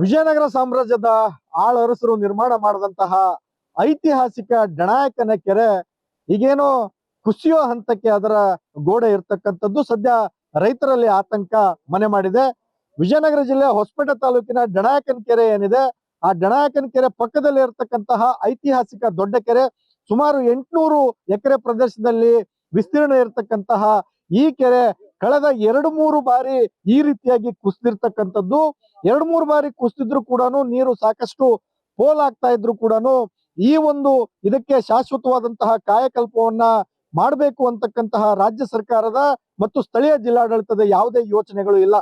ವಿಜಯನಗರ ಸಾಮ್ರಾಜ್ಯದ ಆಳರಸರು ನಿರ್ಮಾಣ ಮಾಡಿದಂತಹ ಐತಿಹಾಸಿಕ ಡಣಾಯಕನ ಕೆರೆ ಈಗೇನೋ ಕುಸಿಯೋ ಹಂತಕ್ಕೆ ಅದರ ಗೋಡೆ ಇರ್ತಕ್ಕಂಥದ್ದು ಸದ್ಯ ರೈತರಲ್ಲಿ ಆತಂಕ ಮನೆ ಮಾಡಿದೆ. ವಿಜಯನಗರ ಜಿಲ್ಲೆ ಹೊಸಪೇಟೆ ತಾಲೂಕಿನ ಡಣಾಯಕನ ಕೆರೆ ಏನಿದೆ, ಆ ಡಣಾಯಕನ ಕೆರೆ ಪಕ್ಕದಲ್ಲಿ ಇರತಕ್ಕಂತಹ ಐತಿಹಾಸಿಕ ದೊಡ್ಡ ಕೆರೆ, ಸುಮಾರು 800 ಎಕರೆ ಪ್ರದೇಶದಲ್ಲಿ ವಿಸ್ತೀರ್ಣ ಇರತಕ್ಕಂತಹ ಈ ಕೆರೆ ಕಳೆದ 2-3 ಬಾರಿ ಈ ರೀತಿಯಾಗಿ ಕುಸಿದಿರ್ತಕ್ಕಂಥದ್ದು. 2-3 ಬಾರಿ ಕುಸಿದ್ರು ಕೂಡ ನೀರು ಸಾಕಷ್ಟು ಪೋಲಾಗ್ತಾ ಇದ್ರು ಕೂಡ ಈ ಒಂದು ಇದಕ್ಕೆ ಶಾಶ್ವತವಾದಂತಹ ಕಾಯಕಲ್ಪವನ್ನ ಮಾಡಬೇಕು ಅಂತಕ್ಕಂತಹ ರಾಜ್ಯ ಸರ್ಕಾರದ ಮತ್ತು ಸ್ಥಳೀಯ ಜಿಲ್ಲಾಡಳಿತದ ಯಾವುದೇ ಯೋಚನೆಗಳು ಇಲ್ಲ.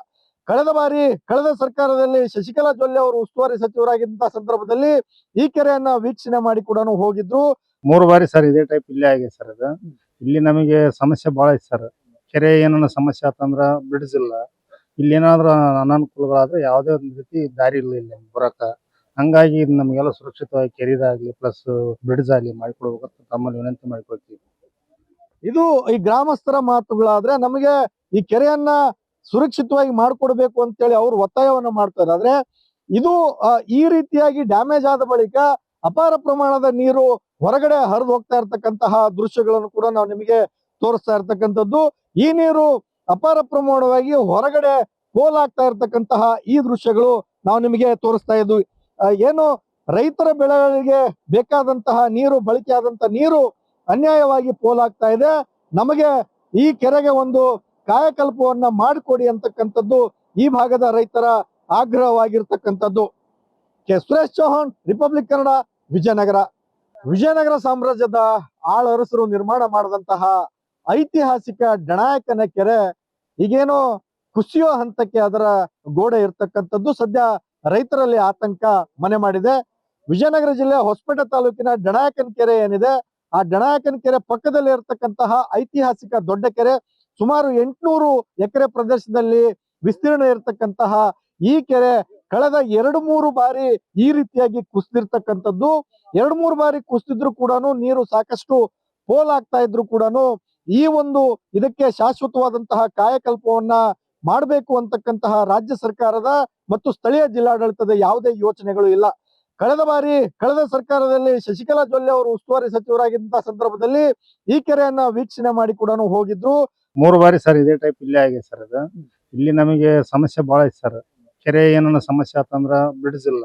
ಕಳೆದ ಸರ್ಕಾರದಲ್ಲಿ ಶಶಿಕಲಾ ಜೊಲ್ಲೆ ಅವರು ಉಸ್ತುವಾರಿ ಸಚಿವರಾಗಿದ್ದಂತಹ ಸಂದರ್ಭದಲ್ಲಿ ಈ ಕೆರೆಯನ್ನ ವೀಕ್ಷಣೆ ಮಾಡಿ ಕೂಡ ಹೋಗಿದ್ರು. 3 ಬಾರಿ ಸರ್ ಇದೇ ಟೈಪ್ ಇಲ್ಲೇ ಆಗಿದೆ ಸರ್. ಅದು ಇಲ್ಲಿ ನಮಗೆ ಸಮಸ್ಯೆ ಬಹಳ ಐತೆ ಸರ್. ಕೆರೆ ಏನಾನ ಸಮಸ್ಯೆ ಆತಂದ್ರ ಬ್ರಿಡ್ಜ್ ಇಲ್ಲ, ಇಲ್ಲಿ ಏನಾದ್ರೂ ಅನಾನುಕೂಲಗಳಾದ್ರೆ ಯಾವುದೇ ಒಂದು ರೀತಿ ದಾರಿ ಇಲ್ಲ ಇಲ್ಲಿ ಬರಕ. ಹಂಗಾಗಿ ಇದು ನಮಗೆಲ್ಲ ಸುರಕ್ಷಿತವಾಗಿ ಕೆರೆದಾಗ್ಲಿ ಪ್ಲಸ್ ಬ್ರಿಡ್ಜ್ ಆಗ್ಲಿ ಮಾಡಿಕೊಡ್ಬೇಕಂತ ತಮ್ಮಲ್ಲಿ ವಿನಂತಿ ಮಾಡಿಕೊಳ್ತೀವಿ. ಇದು ಈ ಗ್ರಾಮಸ್ಥರ ಮಾತುಗಳಾದ್ರೆ ನಮಗೆ ಈ ಕೆರೆಯನ್ನ ಸುರಕ್ಷಿತವಾಗಿ ಮಾಡ್ಕೊಡ್ಬೇಕು ಅಂತೇಳಿ ಅವರು ಒತ್ತಾಯವನ್ನ ಮಾಡ್ತಾರೆ. ಆದ್ರೆ ಇದು ಈ ರೀತಿಯಾಗಿ ಡ್ಯಾಮೇಜ್ ಆದ ಬಳಿಕ ಅಪಾರ ಪ್ರಮಾಣದ ನೀರು ಹೊರಗಡೆ ಹರಿದು ಹೋಗ್ತಾ ಇರ್ತಕ್ಕಂತಹ ದೃಶ್ಯಗಳನ್ನು ಕೂಡ ನಾವು ನಿಮಗೆ ತೋರಿಸ್ತಾ ಇರ್ತಕ್ಕಂಥದ್ದು. ಈ ನೀರು ಅಪಾರ ಪ್ರಮಾಣವಾಗಿ ಹೊರಗಡೆ ಪೋಲಾಗ್ತಾ ಇರ್ತಕ್ಕಂತಹ ಈ ದೃಶ್ಯಗಳು ನಾವು ನಿಮಗೆ ತೋರಿಸ್ತಾ ಇದ್ವಿ. ಏನು ರೈತರ ಬೆಳೆಗಳಿಗೆ ಬೇಕಾದಂತಹ ನೀರು, ಬಳಕೆ ಆದಂತಹ ನೀರು ಅನ್ಯಾಯವಾಗಿ ಪೋಲಾಗ್ತಾ ಇದೆ. ನಮಗೆ ಈ ಕೆರೆಗೆ ಒಂದು ಕಾಯಕಲ್ಪವನ್ನ ಮಾಡಿಕೊಡಿ ಅಂತಕ್ಕಂಥದ್ದು ಈ ಭಾಗದ ರೈತರ ಆಗ್ರಹವಾಗಿರ್ತಕ್ಕಂಥದ್ದು. K Suresh Chauhan, Republic Kannada, Vijayanagara. ವಿಜಯನಗರ ಸಾಮ್ರಾಜ್ಯದ ಆಳರಸರು ನಿರ್ಮಾಣ ಮಾಡಿದಂತಹ ಐತಿಹಾಸಿಕ ಡಣಾಯಕನ ಕೆರೆ ಈಗೇನೋ ಕುಸಿಯೋ ಹಂತಕ್ಕೆ ಅದರ ಗೋಡೆ ಇರ್ತಕ್ಕಂಥದ್ದು ಸದ್ಯ ರೈತರಲ್ಲಿ ಆತಂಕ ಮನೆ ಮಾಡಿದೆ. ವಿಜಯನಗರ ಜಿಲ್ಲೆ ಹೊಸಪೇಟೆ ತಾಲೂಕಿನ ಡಣಾಯಕನ ಕೆರೆ ಏನಿದೆ, ಆ ಡಣಾಯಕನ ಕೆರೆ ಪಕ್ಕದಲ್ಲಿ ಇರತಕ್ಕಂತಹ ಐತಿಹಾಸಿಕ ದೊಡ್ಡ ಕೆರೆ, ಸುಮಾರು 800 ಎಕರೆ ಪ್ರದೇಶದಲ್ಲಿ ವಿಸ್ತೀರ್ಣ ಇರತಕ್ಕಂತಹ ಈ ಕೆರೆ ಕಳೆದ 2-3 ಬಾರಿ ಈ ರೀತಿಯಾಗಿ ಕುಸಿದಿರ್ತಕ್ಕಂಥದ್ದು. 2-3 ಬಾರಿ ಕುಸಿದ್ರು ಕೂಡ ನೀರು ಸಾಕಷ್ಟು ಪೋಲಾಗ್ತಾ ಇದ್ರು ಕೂಡ ಈ ಒಂದು ಇದಕ್ಕೆ ಶಾಶ್ವತವಾದಂತಹ ಕಾಯಕಲ್ಪವನ್ನ ಮಾಡಬೇಕು ಅಂತಕ್ಕಂತಹ ರಾಜ್ಯ ಸರ್ಕಾರದ ಮತ್ತು ಸ್ಥಳೀಯ ಜಿಲ್ಲಾಡಳಿತದ ಯಾವುದೇ ಯೋಚನೆಗಳು ಇಲ್ಲ. ಕಳೆದ ಸರ್ಕಾರದಲ್ಲಿ ಶಶಿಕಲಾ ಜೊಲ್ಲೆ ಅವರು ಉಸ್ತುವಾರಿ ಸಚಿವರಾಗಿದ್ದಂತಹ ಸಂದರ್ಭದಲ್ಲಿ ಈ ಕೆರೆಯನ್ನ ವೀಕ್ಷಣೆ ಮಾಡಿ ಕೂಡ ಹೋಗಿದ್ರು. 3 ಬಾರಿ ಸರ್ ಇದೇ ಟೈಪ್ ಇಲ್ಲೇ ಆಗಿದೆ ಸರ್. ಅದು ಇಲ್ಲಿ ನಮಗೆ ಸಮಸ್ಯೆ ಬಹಳ ಐತೆ ಸರ್. ಕೆರೆ ಏನಾನ ಸಮಸ್ಯೆ ಆತಂದ್ರ ಬ್ರಿಡ್ಜ್ ಇಲ್ಲ,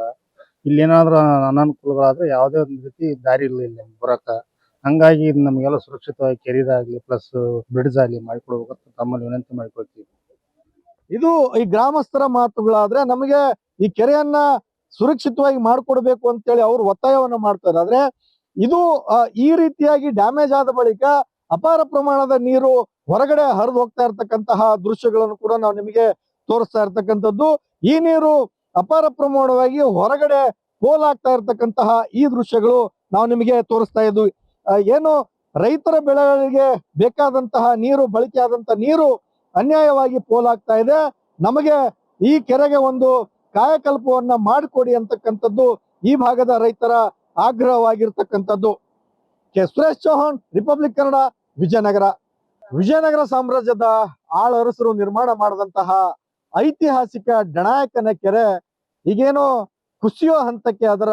ಇಲ್ಲಿ ಏನಾದ್ರೂ ಅನಾನುಕೂಲಗಳಾದ್ರೆ ಯಾವುದೇ ಒಂದು ರೀತಿ ದಾರಿ ಇಲ್ಲ ಇಲ್ಲಿ ಬರಕ. ಹಂಗಾಗಿ ಇದು ನಮಗೆಲ್ಲ ಸುರಕ್ಷಿತವಾಗಿ ಕೆರೆದಾಗ್ಲಿ ಪ್ಲಸ್ ಬ್ರಿಡ್ಜ್ ಆಗ್ಲಿ ಮಾಡಿಕೊಡ್ಬೇಕಂತ ತಮ್ಮಲ್ಲಿ ವಿನಂತಿ ಮಾಡಿಕೊಳ್ತೀವಿ. ಇದು ಈ ಗ್ರಾಮಸ್ಥರ ಮಾತುಗಳಾದ್ರೆ ನಮಗೆ ಈ ಕೆರೆಯನ್ನ ಸುರಕ್ಷಿತವಾಗಿ ಮಾಡ್ಕೊಡ್ಬೇಕು ಅಂತೇಳಿ ಅವರು ಒತ್ತಾಯವನ್ನ ಮಾಡ್ತಾರೆ. ಆದ್ರೆ ಇದು ಈ ರೀತಿಯಾಗಿ ಡ್ಯಾಮೇಜ್ ಆದ ಬಳಿಕ ಅಪಾರ ಪ್ರಮಾಣದ ನೀರು ಹೊರಗಡೆ ಹರಿದು ಹೋಗ್ತಾ ಇರ್ತಕ್ಕಂತಹ ದೃಶ್ಯಗಳನ್ನು ಕೂಡ ನಾವು ನಿಮಗೆ ತೋರಿಸ್ತಾ ಇರ್ತಕ್ಕಂಥದ್ದು. ಈ ನೀರು ಅಪಾರ ಪ್ರಮಾಣವಾಗಿ ಹೊರಗಡೆ ಪೋಲಾಗ್ತಾ ಇರ್ತಕ್ಕಂತಹ ಈ ದೃಶ್ಯಗಳು ನಾವು ನಿಮಗೆ ತೋರಿಸ್ತಾ ಇದ್ವಿ. ಏನು ರೈತರ ಬೆಳೆಗಳಿಗೆ ಬೇಕಾದಂತಹ ನೀರು, ಬಳಕೆ ಆದಂತಹ ನೀರು ಅನ್ಯಾಯವಾಗಿ ಪೋಲಾಗ್ತಾ ಇದೆ. ನಮಗೆ ಈ ಕೆರೆಗೆ ಒಂದು ಕಾಯಕಲ್ಪವನ್ನ ಮಾಡಿಕೊಡಿ ಅಂತಕ್ಕಂಥದ್ದು ಈ ಭಾಗದ ರೈತರ ಆಗ್ರಹವಾಗಿರ್ತಕ್ಕಂಥದ್ದು. K Suresh Chauhan, Republic Kannada, Vijayanagara. ವಿಜಯನಗರ ಸಾಮ್ರಾಜ್ಯದ ಆಳರಸರು ನಿರ್ಮಾಣ ಮಾಡಿದಂತಹ ಐತಿಹಾಸಿಕ ಡಣಾಯಕನ ಕೆರೆ ಈಗೇನೋ ಕುಸಿಯೋ ಹಂತಕ್ಕೆ ಅದರ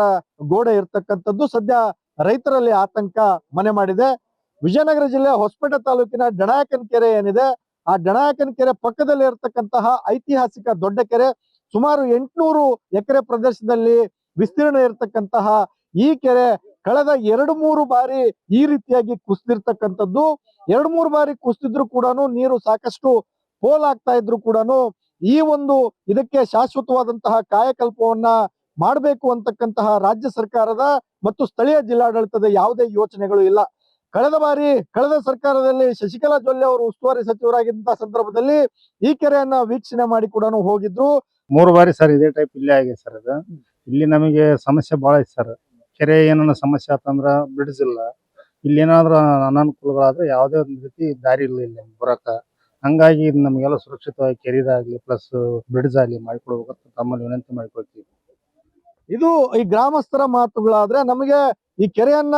ಗೋಡೆ ಇರ್ತಕ್ಕಂಥದ್ದು ಸದ್ಯ ರೈತರಲ್ಲಿ ಆತಂಕ ಮನೆ ಮಾಡಿದೆ. ವಿಜಯನಗರ ಜಿಲ್ಲೆ ಹೊಸಪೇಟೆ ತಾಲೂಕಿನ ಡಣಾಯಕನ ಕೆರೆ ಏನಿದೆ, ಆ ಡಣಾಯಕನ ಕೆರೆ ಪಕ್ಕದಲ್ಲಿ ಇರತಕ್ಕಂತಹ ಐತಿಹಾಸಿಕ ದೊಡ್ಡ ಕೆರೆ, ಸುಮಾರು 800 ಎಕರೆ ಪ್ರದೇಶದಲ್ಲಿ ವಿಸ್ತೀರ್ಣ ಇರತಕ್ಕಂತಹ ಈ ಕೆರೆ ಕಳೆದ 2-3 ಬಾರಿ ಈ ರೀತಿಯಾಗಿ ಕುಸಿದಿರ್ತಕ್ಕಂಥದ್ದು. 2-3 ಬಾರಿ ಕುಸಿದ್ರು ಕೂಡ ನೀರು ಸಾಕಷ್ಟು ಪೋಲಾಗ್ತಾ ಇದ್ರು ಕೂಡ ಈ ಒಂದು ಇದಕ್ಕೆ ಶಾಶ್ವತವಾದಂತಹ ಕಾಯಕಲ್ಪವನ್ನ ಮಾಡಬೇಕು ಅಂತಕ್ಕಂತಹ ರಾಜ್ಯ ಸರ್ಕಾರದ ಮತ್ತು ಸ್ಥಳೀಯ ಜಿಲ್ಲಾಡಳಿತದ ಯಾವುದೇ ಯೋಚನೆಗಳು ಇಲ್ಲ. ಕಳೆದ ಸರ್ಕಾರದಲ್ಲಿ ಶಶಿಕಲಾ ಜೊಲ್ಲೆ ಅವರು ಉಸ್ತುವಾರಿ ಸಚಿವರಾಗಿದ್ದಂತಹ ಸಂದರ್ಭದಲ್ಲಿ ಈ ಕೆರೆಯನ್ನ ವೀಕ್ಷಣೆ ಮಾಡಿ ಕೂಡ ಹೋಗಿದ್ರು. 3 ಬಾರಿ ಸರ್ ಇದೇ ಟೈಪ್ ಇಲ್ಲೇ ಆಗಿದೆ ಸರ್. ಅದು ಇಲ್ಲಿ ನಮಗೆ ಸಮಸ್ಯೆ ಬಹಳ ಐತೆ ಸರ್. ಕೆರೆ ಏನಾನ ಸಮಸ್ಯೆ ಆತಂದ್ರ ಬ್ರಿಡ್ಜ್ ಇಲ್ಲ, ಇಲ್ಲಿ ಏನಾದ್ರೂ ಅನಾನುಕೂಲಗಳಾದ್ರೆ ಯಾವುದೇ ಒಂದು ರೀತಿ ದಾರಿ ಇಲ್ಲ ಇಲ್ಲಿ ಬರಕ. ಹಂಗಾಗಿ ಇದು ನಮಗೆಲ್ಲ ಸುರಕ್ಷಿತವಾಗಿ ಕೆರೆದಾಗ್ಲಿ ಪ್ಲಸ್ ಬ್ರಿಡ್ಜ್ ಆಗ್ಲಿ ಮಾಡಿಕೊಡ್ಬೇಕಂತ ತಮ್ಮಲ್ಲಿ ವಿನಂತಿ ಮಾಡಿಕೊಳ್ತೀವಿ. ಇದು ಈ ಗ್ರಾಮಸ್ಥರ ಮಾತುಗಳಾದ್ರೆ ನಮಗೆ ಈ ಕೆರೆಯನ್ನ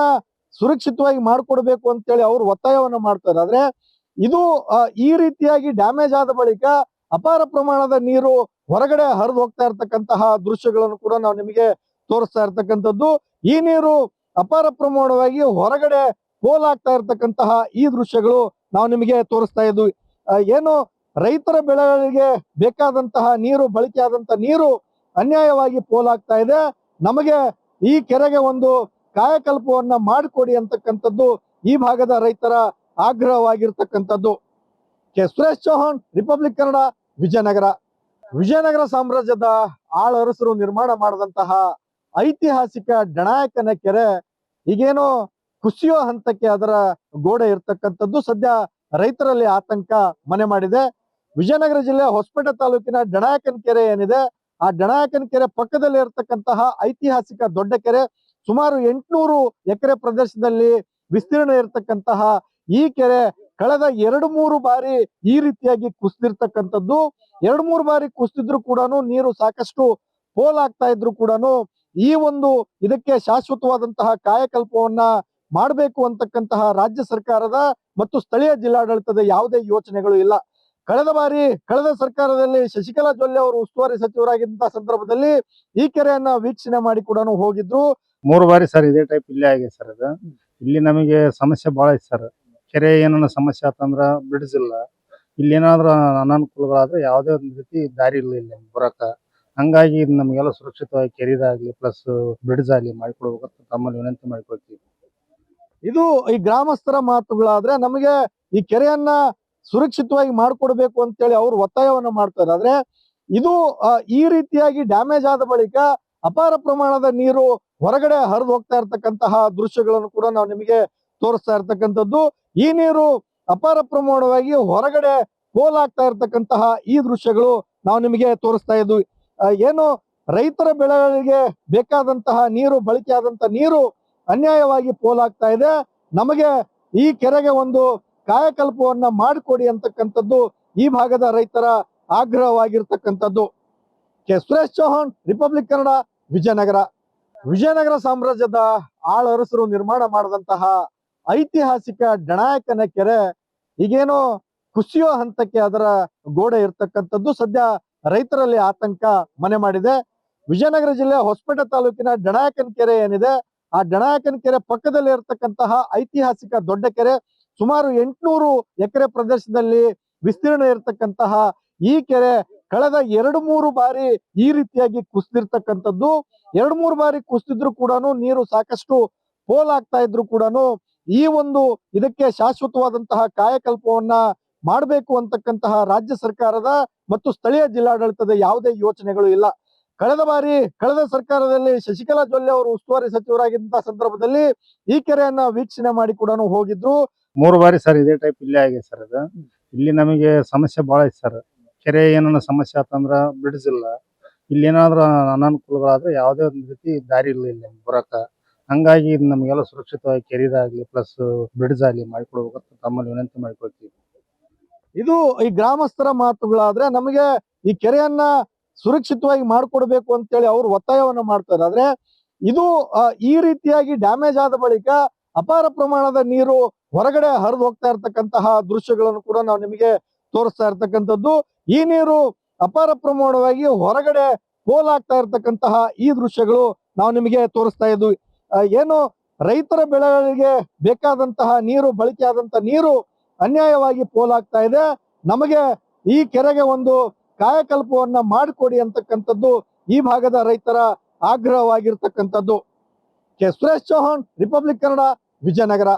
ಸುರಕ್ಷಿತವಾಗಿ ಮಾಡ್ಕೊಡ್ಬೇಕು ಅಂತೇಳಿ ಅವರು ಒತ್ತಾಯವನ್ನ ಮಾಡ್ತಾರೆ. ಆದ್ರೆ ಇದು ಈ ರೀತಿಯಾಗಿ ಡ್ಯಾಮೇಜ್ ಆದ ಬಳಿಕ ಅಪಾರ ಪ್ರಮಾಣದ ನೀರು ಹೊರಗಡೆ ಹರಿದು ಹೋಗ್ತಾ ಇರ್ತಕ್ಕಂತಹ ದೃಶ್ಯಗಳನ್ನು ಕೂಡ ನಾವು ನಿಮಗೆ ತೋರಿಸ್ತಾ ಇರ್ತಕ್ಕಂಥದ್ದು. ಈ ನೀರು ಅಪಾರ ಪ್ರಮಾಣವಾಗಿ ಹೊರಗಡೆ ಪೋಲಾಗ್ತಾ ಇರ್ತಕ್ಕಂತಹ ಈ ದೃಶ್ಯಗಳು ನಾವು ನಿಮಗೆ ತೋರಿಸ್ತಾ ಇದ್ವಿ. ಏನು ರೈತರ ಬೆಳೆಗಳಿಗೆ ಬೇಕಾದಂತಹ ನೀರು, ಬಳಕೆ ಆದಂತಹ ನೀರು ಅನ್ಯಾಯವಾಗಿ ಪೋಲಾಗ್ತಾ ಇದೆ. ನಮಗೆ ಈ ಕೆರೆಗೆ ಒಂದು ಕಾಯಕಲ್ಪವನ್ನ ಮಾಡಿಕೊಡಿ ಅಂತಕ್ಕಂಥದ್ದು ಈ ಭಾಗದ ರೈತರ ಆಗ್ರಹವಾಗಿರ್ತಕ್ಕಂಥದ್ದು. ಸುರೇಶ್ ಚೌಹಾಣ್, ರಿಪಬ್ಲಿಕ್ ಕನ್ನಡ, ವಿಜಯನಗರ. ವಿಜಯನಗರ ಸಾಮ್ರಾಜ್ಯದ ಆಳರಸರು ನಿರ್ಮಾಣ ಮಾಡಿದಂತಹ ಐತಿಹಾಸಿಕ ಡಣಾಯಕನ ಕೆರೆ ಈಗೇನೋ ಕುಸಿಯೋ ಹಂತಕ್ಕೆ ಅದರ ಗೋಡೆ ಇರ್ತಕ್ಕಂಥದ್ದು ಸದ್ಯ ರೈತರಲ್ಲಿ ಆತಂಕ ಮನೆ ಮಾಡಿದೆ. ವಿಜಯನಗರ ಜಿಲ್ಲೆ ಹೊಸಪೇಟೆ ತಾಲೂಕಿನ ಡಣಾಯಕನ ಕೆರೆ ಏನಿದೆ, ಆ ಡಣಾಯಕನ ಕೆರೆ ಪಕ್ಕದಲ್ಲಿ ಇರತಕ್ಕಂತಹ ಐತಿಹಾಸಿಕ ದೊಡ್ಡ ಕೆರೆ, ಸುಮಾರು 800 ಎಕರೆ ಪ್ರದೇಶದಲ್ಲಿ ವಿಸ್ತೀರ್ಣ ಇರತಕ್ಕಂತಹ ಈ ಕೆರೆ ಕಳೆದ 2-3 ಬಾರಿ ಈ ರೀತಿಯಾಗಿ ಕುಸಿದಿರ್ತಕ್ಕಂಥದ್ದು. 2-3 ಬಾರಿ ಕುಸಿದಿದ್ರು ಕೂಡ ನೀರು ಸಾಕಷ್ಟು ಪೋಲಾಗ್ತಾ ಇದ್ರು ಕೂಡ ಈ ಒಂದು ಇದಕ್ಕೆ ಶಾಶ್ವತವಾದಂತಹ ಕಾಯಕಲ್ಪವನ್ನ ಮಾಡಬೇಕು ಅಂತಕ್ಕಂತಹ ರಾಜ್ಯ ಸರ್ಕಾರದ ಮತ್ತು ಸ್ಥಳೀಯ ಜಿಲ್ಲಾಡಳಿತದ ಯಾವುದೇ ಯೋಚನೆಗಳು ಇಲ್ಲ. ಕಳೆದ ಸರ್ಕಾರದಲ್ಲಿ ಶಶಿಕಲಾ ಜೊಲ್ಲೆ ಅವರು ಉಸ್ತುವಾರಿ ಸಚಿವರಾಗಿದ್ದಂತಹ ಸಂದರ್ಭದಲ್ಲಿ ಈ ಕೆರೆಯನ್ನ ವೀಕ್ಷಣೆ ಮಾಡಿ ಕೂಡ ಹೋಗಿದ್ರು. 3 ಬಾರಿ ಸರ್ ಇದೇ ಟೈಪ್ ಇಲ್ಲೇ ಆಗಿದೆ ಸರ್ ಅದು. ಇಲ್ಲಿ ನಮಗೆ ಸಮಸ್ಯೆ ಭಾಳ ಐತಿ ಸರ್. ಕೆರೆ ಏನಾರ ಸಮಸ್ಯೆ ಆತಂದ್ರ ಬ್ರಿಡ್ಜ್ ಇಲ್ಲ, ಇಲ್ಲಿ ಏನಾದ್ರು ಅನಾನುಕೂಲಗಳಾದ್ರೆ ಯಾವುದೇ ಒಂದು ರೀತಿ ದಾರಿ ಇಲ್ಲ ಇಲ್ಲಿ ಬರಾಕ. ಹಂಗಾಗಿ ಇದು ನಮಗೆಲ್ಲ ಸುರಕ್ಷಿತವಾಗಿ ಕೆರಿದಾಗ್ಲಿ ಪ್ಲಸ್ ಬ್ರಿಡ್ಜ್ ಆಗ್ಲಿ ಮಾಡಿಕೊಡ್ಬೇಕಂತ ತಮ್ಮಲ್ಲಿ ವಿನಂತಿ ಮಾಡಿಕೊಳ್ತೀವಿ. ಇದು ಈ ಗ್ರಾಮಸ್ಥರ ಮಾತುಗಳಾದ್ರೆ ನಮಗೆ ಈ ಕೆರೆಯನ್ನ ಸುರಕ್ಷಿತವಾಗಿ ಮಾಡ್ಕೊಡ್ಬೇಕು ಅಂತೇಳಿ ಅವರು ಒತ್ತಾಯವನ್ನ ಮಾಡ್ತಾರೆ. ಆದ್ರೆ ಇದು ಈ ರೀತಿಯಾಗಿ ಡ್ಯಾಮೇಜ್ ಆದ ಬಳಿಕ ಅಪಾರ ಪ್ರಮಾಣದ ನೀರು ಹೊರಗಡೆ ಹರಿದು ಹೋಗ್ತಾ ಇರ್ತಕ್ಕಂತಹ ದೃಶ್ಯಗಳನ್ನು ಕೂಡ ನಾವು ನಿಮಗೆ ತೋರಿಸ್ತಾ ಇರ್ತಕ್ಕಂಥದ್ದು. ಈ ನೀರು ಅಪಾರ ಪ್ರಮಾಣವಾಗಿ ಹೊರಗಡೆ ಪೋಲಾಗ್ತಾ ಇರ್ತಕ್ಕಂತಹ ಈ ದೃಶ್ಯಗಳು ನಾವು ನಿಮಗೆ ತೋರಿಸ್ತಾ ಇದ್ವಿ. ಏನು ರೈತರ ಬೆಳೆಗಳಿಗೆ ಬೇಕಾದಂತಹ ನೀರು, ಬಳಕೆ ಆದಂತಹ ನೀರು ಅನ್ಯಾಯವಾಗಿ ಪೋಲಾಗ್ತಾ ಇದೆ. ನಮಗೆ ಈ ಕೆರೆಗೆ ಒಂದು ಕಾಯಕಲ್ಪವನ್ನ ಮಾಡಿಕೊಡಿ ಅಂತಕ್ಕಂಥದ್ದು ಈ ಭಾಗದ ರೈತರ ಆಗ್ರಹವಾಗಿರ್ತಕ್ಕಂಥದ್ದು. ಸುರೇಶ್ ಚೌಹಾಣ್, ರಿಪಬ್ಲಿಕ್ ಕನ್ನಡ, ವಿಜಯನಗರ. ವಿಜಯನಗರ ಸಾಮ್ರಾಜ್ಯದ ಆಳರಸರು ನಿರ್ಮಾಣ ಮಾಡಿದಂತಹ ಐತಿಹಾಸಿಕ ಡಣಾಯಕನ ಕೆರೆ ಈಗೇನೋ ಕುಸಿಯೋ ಹಂತಕ್ಕೆ ಅದರ ಗೋಡೆ ಇರ್ತಕ್ಕಂಥದ್ದು ಸದ್ಯ ರೈತರಲ್ಲಿ ಆತಂಕ ಮನೆ ಮಾಡಿದೆ. ವಿಜಯನಗರ ಜಿಲ್ಲೆ ಹೊಸಪೇಟೆ ತಾಲೂಕಿನ ಡಣಾಯಕನ ಕೆರೆ ಏನಿದೆ, ಆ ಡಣಾಯಕನ ಕೆರೆ ಪಕ್ಕದಲ್ಲಿ ಇರತಕ್ಕಂತಹ ಐತಿಹಾಸಿಕ ದೊಡ್ಡ ಕೆರೆ, ಸುಮಾರು 800 ಎಕರೆ ಪ್ರದೇಶದಲ್ಲಿ ವಿಸ್ತೀರ್ಣ ಇರತಕ್ಕಂತಹ ಈ ಕೆರೆ ಕಳೆದ 2-3 ಬಾರಿ ಈ ರೀತಿಯಾಗಿ ಕುಸಿದಿರ್ತಕ್ಕಂಥದ್ದು. 2-3 ಬಾರಿ ಕುಸಿದಿದ್ರು ಕೂಡ ನೀರು ಸಾಕಷ್ಟು ಪೋಲಾಗ್ತಾ ಇದ್ರು ಕೂಡ ಈ ಒಂದು ಇದಕ್ಕೆ ಶಾಶ್ವತವಾದಂತಹ ಕಾಯಕಲ್ಪವನ್ನ ಮಾಡಬೇಕು ಅಂತಕ್ಕಂತಹ ರಾಜ್ಯ ಸರ್ಕಾರದ ಮತ್ತು ಸ್ಥಳೀಯ ಜಿಲ್ಲಾಡಳಿತದ ಯಾವುದೇ ಯೋಚನೆಗಳು ಇಲ್ಲ. ಕಳೆದ ಸರ್ಕಾರದಲ್ಲಿ ಶಶಿಕಲಾ ಜೊಲ್ಲೆ ಅವರು ಉಸ್ತುವಾರಿ ಸಚಿವರಾಗಿದ್ದಂತಹ ಸಂದರ್ಭದಲ್ಲಿ ಈ ಕೆರೆಯನ್ನ ವೀಕ್ಷಣೆ ಮಾಡಿ ಕೂಡ ಹೋಗಿದ್ರು. 3 ಬಾರಿ ಸರ್ ಇದೇ ಟೈಪ್ ಇಲ್ಲೇ ಆಗಿದೆ ಸರ್ ಅದು. ಇಲ್ಲಿ ನಮಗೆ ಸಮಸ್ಯೆ ಭಾಳ ಐತಿ ಸರ್. ಕೆರೆ ಏನಾರ ಸಮಸ್ಯೆ ಆತಂದ್ರ ಬ್ರಿಡ್ಜ್ ಇಲ್ಲ, ಇಲ್ಲಿ ಏನಾದ್ರು ಅನಾನುಕೂಲಗಳಾದ್ರೆ ಯಾವುದೇ ಒಂದು ರೀತಿ ದಾರಿ ಇಲ್ಲ ಇಲ್ಲಿ ಬರಾಕ. ಹಂಗಾಗಿ ಇದು ನಮಗೆಲ್ಲ ಸುರಕ್ಷಿತವಾಗಿ ಕೆರಿದಾಗ್ಲಿ ಪ್ಲಸ್ ಬ್ರಿಡ್ಜ್ ಆಗ್ಲಿ ಮಾಡಿಕೊಡ್ಬೇಕಂತ ತಮ್ಮಲ್ಲಿ ವಿನಂತಿ ಮಾಡಿಕೊಳ್ತೀವಿ. ಇದು ಈ ಗ್ರಾಮಸ್ಥರ ಮಾತುಗಳಾದ್ರೆ ನಮಗೆ ಈ ಕೆರೆಯನ್ನ ಸುರಕ್ಷಿತವಾಗಿ ಮಾಡ್ಕೊಡ್ಬೇಕು ಅಂತೇಳಿ ಅವರು ಒತ್ತಾಯವನ್ನ ಮಾಡ್ತಾರೆ. ಆದ್ರೆ ಇದು ಈ ರೀತಿಯಾಗಿ ಡ್ಯಾಮೇಜ್ ಆದ ಬಳಿಕ ಅಪಾರ ಪ್ರಮಾಣದ ನೀರು ಹೊರಗಡೆ ಹರಿದು ಹೋಗ್ತಾ ಇರ್ತಕ್ಕಂತಹ ದೃಶ್ಯಗಳನ್ನು ಕೂಡ ನಾವು ನಿಮಗೆ ತೋರಿಸ್ತಾ ಇರ್ತಕ್ಕಂಥದ್ದು. ಈ ನೀರು ಅಪಾರ ಪ್ರಮಾಣವಾಗಿ ಹೊರಗಡೆ ಪೋಲಾಗ್ತಾ ಇರ್ತಕ್ಕಂತಹ ಈ ದೃಶ್ಯಗಳು ನಾವು ನಿಮಗೆ ತೋರಿಸ್ತಾ ಇದ್ವಿ. ಏನು ರೈತರ ಬೆಳೆಗಳಿಗೆ ಬೇಕಾದಂತಹ ನೀರು, ಬಳಕೆ ಆದಂತಹ ನೀರು ಅನ್ಯಾಯವಾಗಿ ಪೋಲಾಗ್ತಾ ಇದೆ. ನಮಗೆ ಈ ಕೆರೆಗೆ ಒಂದು ಕಾಯಕಲ್ಪವನ್ನ ಮಾಡಿಕೊಡಿ ಅಂತಕ್ಕಂಥದ್ದು ಈ ಭಾಗದ ರೈತರ ಆಗ್ರಹವಾಗಿರ್ತಕ್ಕಂಥದ್ದು. ಸುರೇಶ್ ಚೌಹಾಣ್, ರಿಪಬ್ಲಿಕ್ ಕನ್ನಡ, ವಿಜಯನಗರ.